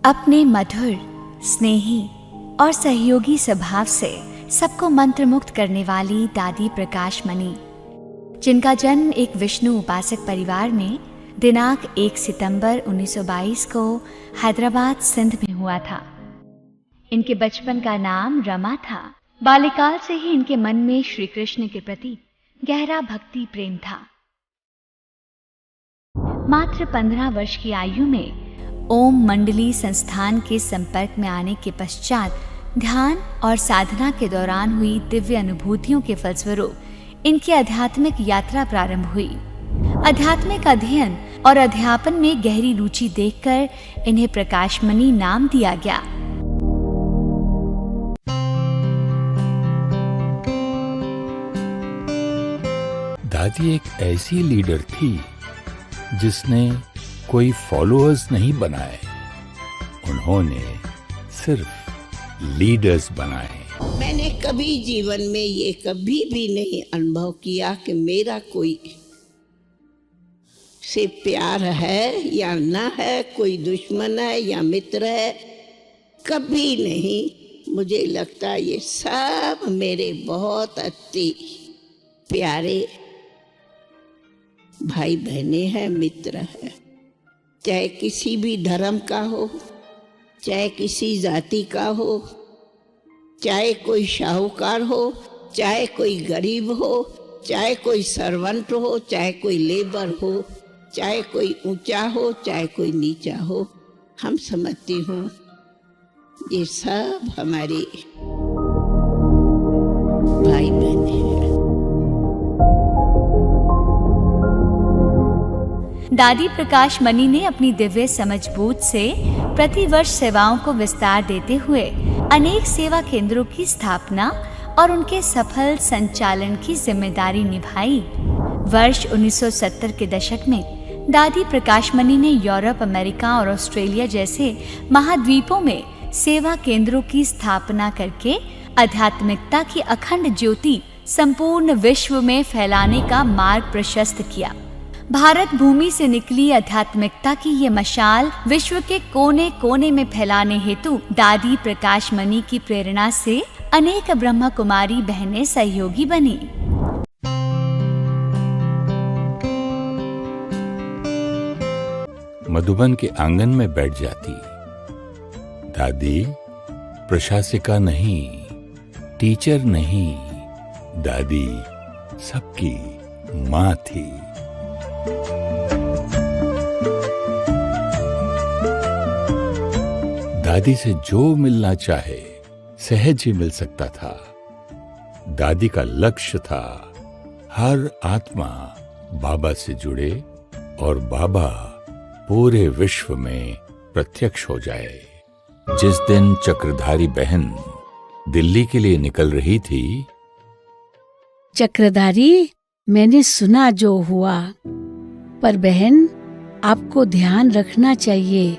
अपने मधुर, स्नेही और सहयोगी स्वभाव से सबको मंत्रमुग्ध करने वाली दादी प्रकाश मणि, जिनका जन्म एक विष्णु उपासक परिवार में दिनांक 1 सितंबर 1922 को हैदराबाद सिंध में हुआ था। इनके बचपन का नाम रमा था। बाल्यकाल से ही इनके मन में श्री कृष्ण के प्रति गहरा भक्ति प्रेम था। मात्र 15 वर्ष की आयु में ओम मंडली संस्थान के संपर्क में आने के पश्चात ध्यान और साधना के दौरान हुई दिव्य अनुभूतियों के फलस्वरूप इनकी आध्यात्मिक यात्रा प्रारंभ हुई। आध्यात्मिक अध्ययन और अध्यापन में गहरी रुचि देखकर इन्हें प्रकाश मणि नाम दिया गया। दादी एक ऐसी लीडर थी जिसने कोई फॉलोअर्स नहीं बनाए, उन्होंने सिर्फ लीडर्स बनाए। मैंने कभी जीवन में ये कभी भी नहीं अनुभव किया कि मेरा कोई से प्यार है या ना है, कोई दुश्मन है या मित्र है, कभी नहीं। मुझे लगता है ये सब मेरे बहुत अति प्यारे भाई बहने हैं, मित्र हैं। चाहे किसी भी धर्म का हो, चाहे किसी जाति का हो, चाहे कोई साहूकार हो, चाहे कोई गरीब हो, चाहे कोई सर्वेंट हो, चाहे कोई लेबर हो, चाहे कोई ऊंचा हो, चाहे कोई नीचा हो, हम समझती हूँ ये सब हमारे भाई बहने हैं। दादी प्रकाश मणि ने अपनी दिव्य समझबूझ से प्रतिवर्ष सेवाओं को विस्तार देते हुए अनेक सेवा केंद्रों की स्थापना और उनके सफल संचालन की जिम्मेदारी निभाई। वर्ष 1970 के दशक में दादी प्रकाश मणि ने यूरोप, अमेरिका और ऑस्ट्रेलिया जैसे महाद्वीपों में सेवा केंद्रों की स्थापना करके आध्यात्मिकता की अखंड ज्योति संपूर्ण विश्व में फैलाने का मार्ग प्रशस्त किया। भारत भूमि से निकली आध्यात्मिकता की ये मशाल विश्व के कोने कोने में फैलाने हेतु दादी प्रकाश मणि की प्रेरणा से अनेक ब्रह्म कुमारी बहनें सहयोगी बनी। मधुबन के आंगन में बैठ जाती। दादी प्रशासिका नहीं, टीचर नहीं, दादी सबकी माँ थी। दादी से जो मिलना चाहे सहज ही मिल सकता था। दादी का लक्ष्य था हर आत्मा बाबा से जुड़े और बाबा पूरे विश्व में प्रत्यक्ष हो जाए। जिस दिन चक्रधारी बहन दिल्ली के लिए निकल रही थी। चक्रधारी, मैंने सुना जो हुआ, पर बहन आपको ध्यान रखना चाहिए।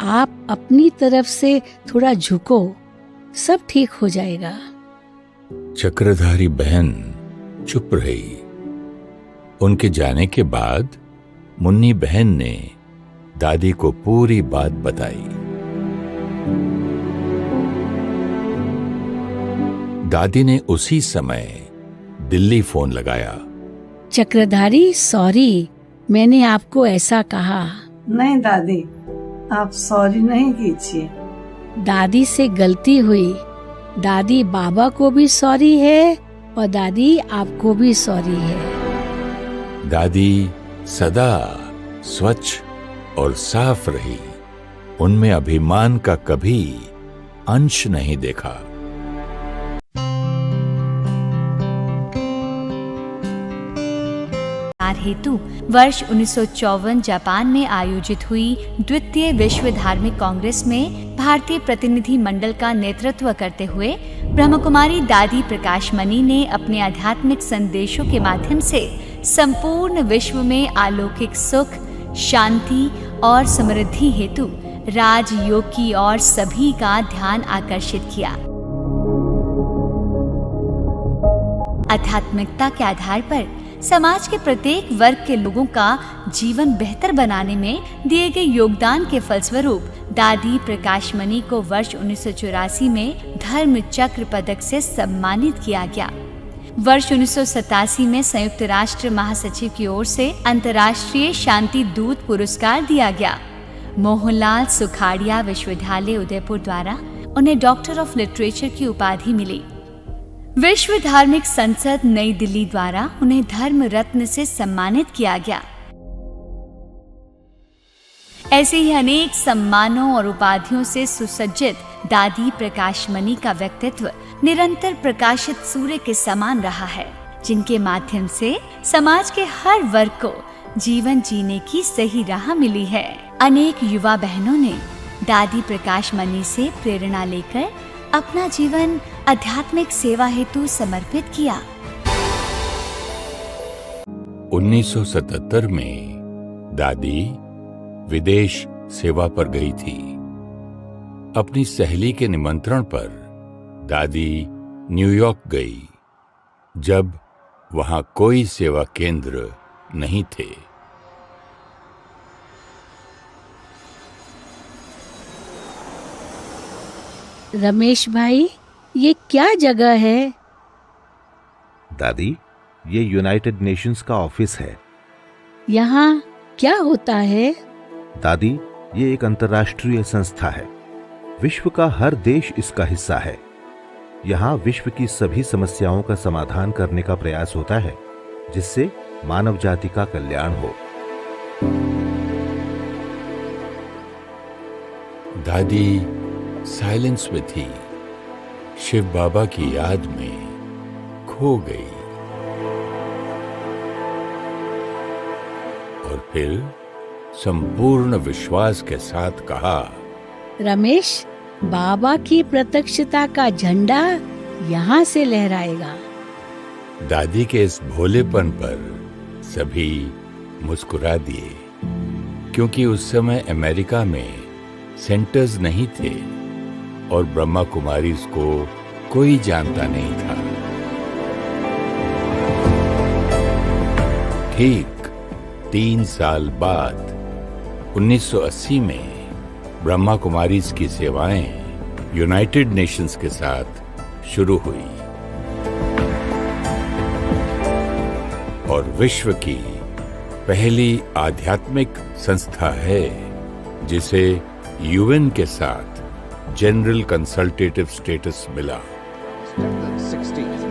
आप अपनी तरफ से थोड़ा झुको, सब ठीक हो जाएगा। चक्रधारी बहन चुप रही। उनके जाने के बाद मुन्नी बहन ने दादी को पूरी बात बताई। दादी ने उसी समय दिल्ली फोन लगाया। चक्रधारी, सॉरी, मैंने आपको ऐसा कहा। नहीं दादी, आप सॉरी नहीं कीजिए। दादी से गलती हुई। दादी बाबा को भी सॉरी है और दादी आपको भी सॉरी है। दादी सदा स्वच्छ और साफ रही। उनमें अभिमान का कभी अंश नहीं देखा। हेतु वर्ष 1954 जापान में आयोजित हुई द्वितीय विश्व धार्मिक कांग्रेस में भारतीय प्रतिनिधि मंडल का नेतृत्व करते हुए ब्रह्मकुमारी दादी प्रकाश मणि ने अपने आध्यात्मिक संदेशों के माध्यम से संपूर्ण विश्व में अलौकिक सुख, शांति और समृद्धि हेतु राजयोग की ओर सभी का ध्यान आकर्षित किया। आध्यात्मिकता के आधार पर समाज के प्रत्येक वर्ग के लोगों का जीवन बेहतर बनाने में दिए गए योगदान के फलस्वरूप दादी प्रकाशमणि को वर्ष 1984 में धर्म चक्र पदक से सम्मानित किया गया। वर्ष 1987 में संयुक्त राष्ट्र महासचिव की ओर से अंतर्राष्ट्रीय शांति दूत पुरस्कार दिया गया। मोहनलाल सुखाड़िया विश्वविद्यालय उदयपुर द्वारा उन्हें डॉक्टर ऑफ लिटरेचर की उपाधि मिली। विश्व धार्मिक संसद नई दिल्ली द्वारा उन्हें धर्म रत्न से सम्मानित किया गया। ऐसे ही अनेक सम्मानों और उपाधियों से सुसज्जित दादी प्रकाशमणि का व्यक्तित्व निरंतर प्रकाशित सूर्य के समान रहा है, जिनके माध्यम से समाज के हर वर्ग को जीवन जीने की सही राह मिली है। अनेक युवा बहनों ने दादी प्रकाशमणि से प्रेरणा लेकर अपना जीवन आध्यात्मिक सेवा हेतु समर्पित किया। 1977 में दादी विदेश सेवा पर गई थी। अपनी सहेली के निमंत्रण पर दादी न्यूयॉर्क गई, जब वहां कोई सेवा केंद्र नहीं थे। रमेश भाई, ये क्या जगह है? दादी, ये यूनाइटेड नेशंस का ऑफिस है। यहाँ क्या होता है? दादी, ये एक अंतर्राष्ट्रीय संस्था है। विश्व का हर देश इसका हिस्सा है। यहाँ विश्व की सभी समस्याओं का समाधान करने का प्रयास होता है, जिससे मानव जाति का कल्याण हो। दादी साइलेंस में थी, शिव बाबा की याद में खो गई। और फिर संपूर्ण विश्वास के साथ कहा, रमेश, बाबा की प्रत्यक्षता का झंडा यहाँ से लहराएगा। दादी के इस भोलेपन पर सभी मुस्कुरा दिए, क्योंकि उस समय अमेरिका में सेंटर्स नहीं थे और ब्रह्मा कुमारीज को कोई जानता नहीं था। ठीक 3 साल बाद 1980 में ब्रह्मा कुमारीज की सेवाएं यूनाइटेड नेशंस के साथ शुरू हुई और विश्व की पहली आध्यात्मिक संस्था है जिसे यूएन के साथ जनरल कंसल्टेटिव स्टेटस मिला।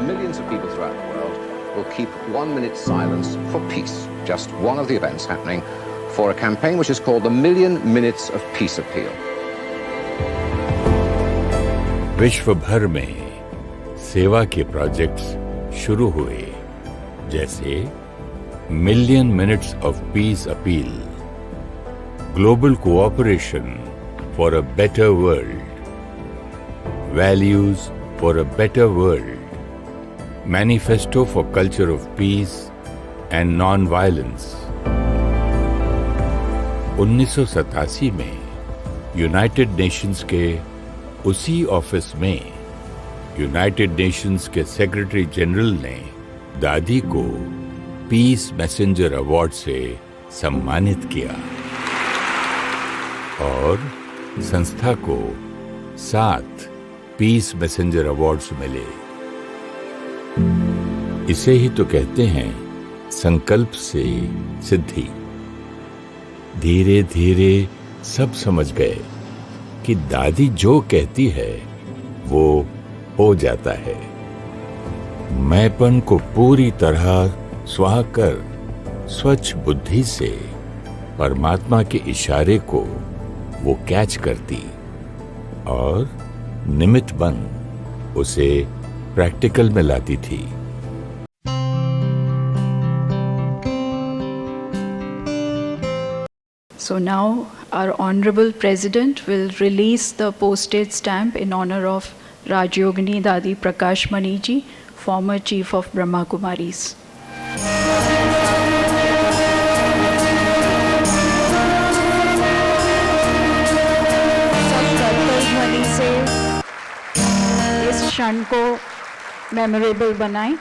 Millions of people throughout the world will keep 1 minute silence for peace, just one of the events happening, for a campaign which is called the Million Minutes of Peace Appeal. विश्व भर में सेवा के projects शुरू हुए, जैसे million minutes of peace appeal, global cooperation for a better world, values for a better world, manifesto for culture of peace and non violence. 1987 में United Nations के उसी ऑफिस में यूनाइटेड नेशंस के सेक्रेटरी जनरल ने दादी को piece messenger award से सम्मानित किया और संस्था को 7 पीस मैसेंजर अवार्ड्स मिले। इसे ही तो कहते हैं संकल्प से सिद्धि। धीरे धीरे सब समझ गए कि दादी जो कहती है वो हो जाता है। मैंपन को पूरी तरह स्वाह कर स्वच्छ बुद्धि से परमात्मा के इशारे को वो कैच करती और निमित्त बन उसे प्रैक्टिकल में लाती थी। So now our Honorable President will release the postage stamp in honor of Rajyogini Dadi Prakashmani ji, former Chief of Brahma Kumaris. सब कर्तव्य ध्वनि से इस क्षण को मेमोरेबल बनाएं।